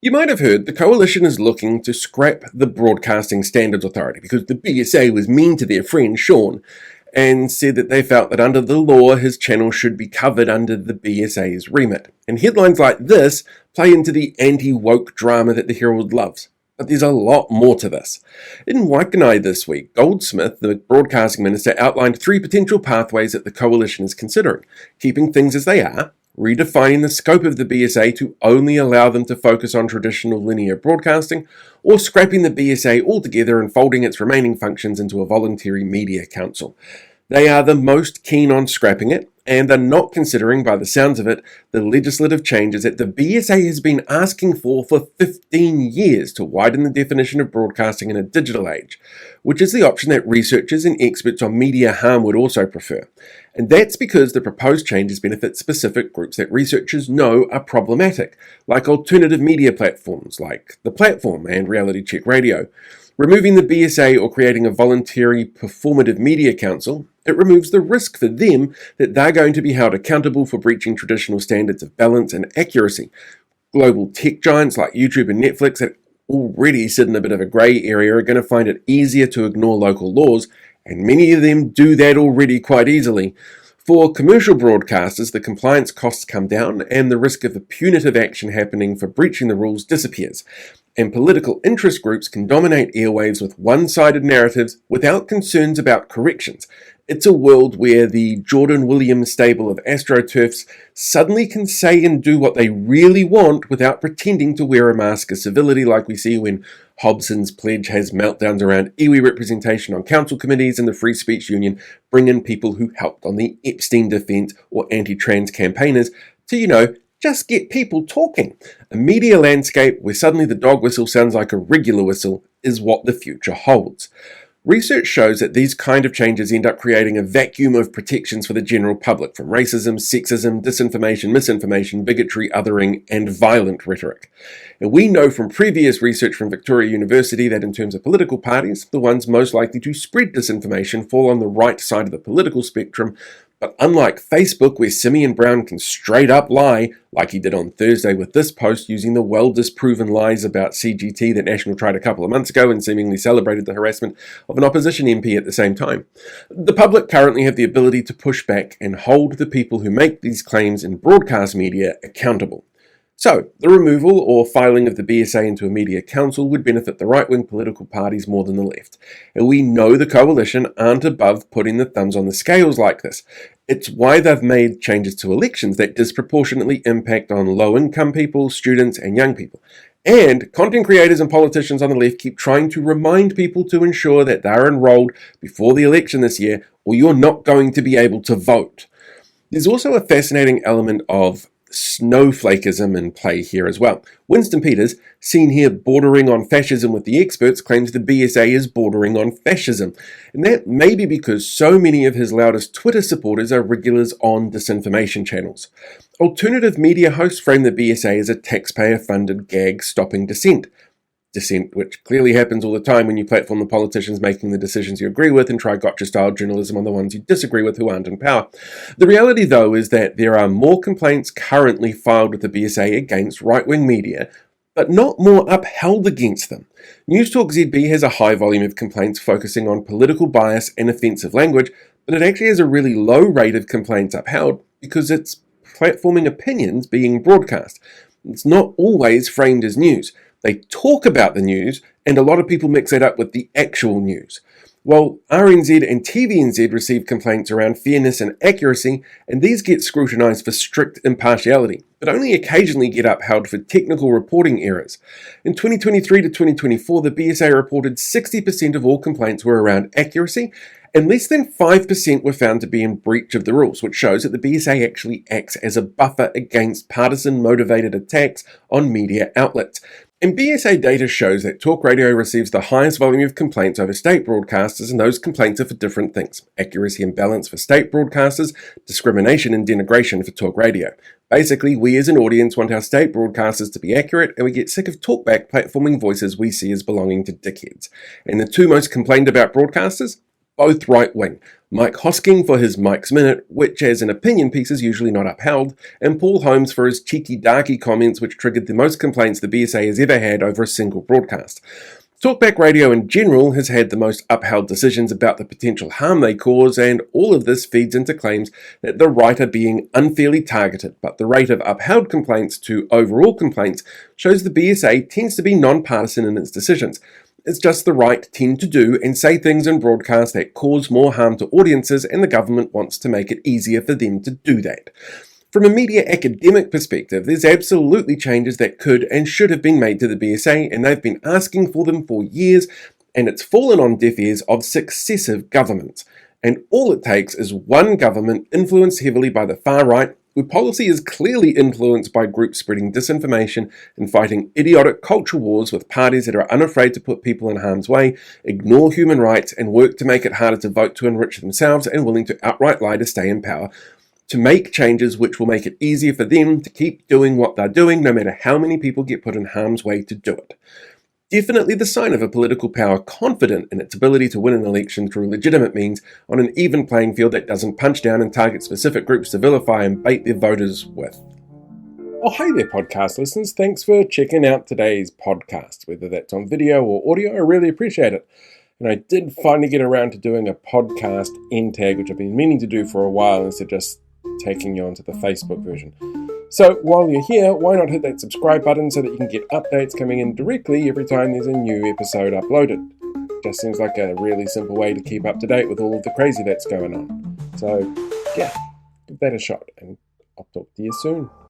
You might have heard the coalition is looking to scrap the Broadcasting Standards Authority because the BSA was mean to their friend Sean and said that they felt that under the law his channel should be covered under the BSA's remit. And headlines like this play into the anti-woke drama that the Herald loves. But there's a lot more to this. In Waikanai this week, Goldsmith, the broadcasting minister, outlined 3 potential pathways that the coalition is considering: keeping things as they are, redefining the scope of the BSA to only allow them to focus on traditional linear broadcasting, or scrapping the BSA altogether and folding its remaining functions into a voluntary media council. They are the most keen on scrapping it, and are not considering, by the sounds of it, the legislative changes that the BSA has been asking for 15 years to widen the definition of broadcasting in a digital age, which is the option that researchers and experts on media harm would also prefer. And that's because the proposed changes benefit specific groups that researchers know are problematic, like alternative media platforms like The Platform and Reality Check Radio. Removing the BSA or creating a voluntary performative media council, it removes the risk for them that they're going to be held accountable for breaching traditional standards of balance and accuracy. Global tech giants like YouTube and Netflix that already sit in a bit of a grey area are going to find it easier to ignore local laws, and many of them do that already quite easily. For commercial broadcasters, the compliance costs come down and the risk of a punitive action happening for breaching the rules disappears. And political interest groups can dominate airwaves with one-sided narratives without concerns about corrections. It's a world where the Jordan Williams stable of AstroTurfs suddenly can say and do what they really want without pretending to wear a mask of civility like we see when Hobson's Pledge has meltdowns around iwi representation on council committees and the Free Speech Union bring in people who helped on the Epstein defense or anti-trans campaigners to, just get people talking. A media landscape where suddenly the dog whistle sounds like a regular whistle is what the future holds. Research shows that these kind of changes end up creating a vacuum of protections for the general public from racism, sexism, disinformation, misinformation, bigotry, othering, and violent rhetoric. And we know from previous research from Victoria University that in terms of political parties, the ones most likely to spread disinformation fall on the right side of the political spectrum. But unlike Facebook, where Simeon Brown can straight up lie, like he did on Thursday with this post using the well-disproven lies about CGT that National tried a couple of months ago and seemingly celebrated the harassment of an opposition MP at the same time, the public currently have the ability to push back and hold the people who make these claims in broadcast media accountable. So, the removal or filing of the BSA into a media council would benefit the right-wing political parties more than the left. And we know the coalition aren't above putting the thumbs on the scales like this. It's why they've made changes to elections that disproportionately impact on low-income people, students, and young people. And content creators and politicians on the left keep trying to remind people to ensure that they're enrolled before the election this year, or you're not going to be able to vote. There's also a fascinating element of snowflakism in play here as well. Winston Peters, seen here bordering on fascism with the experts, claims the BSA is bordering on fascism. And that may be because so many of his loudest Twitter supporters are regulars on disinformation channels. Alternative media hosts frame the BSA as a taxpayer-funded gag stopping dissent. Dissent, which clearly happens all the time when you platform the politicians making the decisions you agree with and try gotcha-style journalism on the ones you disagree with who aren't in power. The reality, though, is that there are more complaints currently filed with the BSA against right-wing media, but not more upheld against them. Newstalk ZB has a high volume of complaints focusing on political bias and offensive language, but it actually has a really low rate of complaints upheld because it's platforming opinions being broadcast. It's not always framed as news. They talk about the news, and a lot of people mix that up with the actual news. While RNZ and TVNZ receive complaints around fairness and accuracy, and these get scrutinised for strict impartiality, but only occasionally get upheld for technical reporting errors. In 2023 to 2024, the BSA reported 60% of all complaints were around accuracy, and less than 5% were found to be in breach of the rules, which shows that the BSA actually acts as a buffer against partisan-motivated attacks on media outlets. And BSA data shows that talk radio receives the highest volume of complaints over state broadcasters, and those complaints are for different things: accuracy and balance for state broadcasters, discrimination and denigration for talk radio. Basically, we as an audience want our state broadcasters to be accurate, and we get sick of talkback platforming voices we see as belonging to dickheads. And the two most complained about broadcasters? Both right-wing. Mike Hosking for his Mike's Minute, which as an opinion piece is usually not upheld, and Paul Holmes for his cheeky darky comments which triggered the most complaints the BSA has ever had over a single broadcast. Talkback Radio in general has had the most upheld decisions about the potential harm they cause, and all of this feeds into claims that the right are being unfairly targeted, but the rate of upheld complaints to overall complaints shows the BSA tends to be non-partisan in its decisions. It's just the right tend to do and say things in broadcasts that cause more harm to audiences, and the government wants to make it easier for them to do that. From a media academic perspective, there's absolutely changes that could and should have been made to the BSA, and they've been asking for them for years, and it's fallen on deaf ears of successive governments. And all it takes is one government influenced heavily by the far right, where policy is clearly influenced by groups spreading disinformation and fighting idiotic culture wars with parties that are unafraid to put people in harm's way, ignore human rights, and work to make it harder to vote to enrich themselves, and willing to outright lie to stay in power, to make changes which will make it easier for them to keep doing what they're doing, no matter how many people get put in harm's way to do it. Definitely the sign of a political power confident in its ability to win an election through legitimate means on an even playing field that doesn't punch down and target specific groups to vilify and bait their voters with. Oh, hey there, podcast listeners. Thanks for checking out today's podcast, whether that's on video or audio. I really appreciate it. And I did finally get around to doing a podcast end tag, which I've been meaning to do for a while instead of just taking you onto the Facebook version. So while you're here, why not hit that subscribe button so that you can get updates coming in directly every time there's a new episode uploaded. Just seems like a really simple way to keep up to date with all of the crazy that's going on. So yeah, give that a shot, and I'll talk to you soon.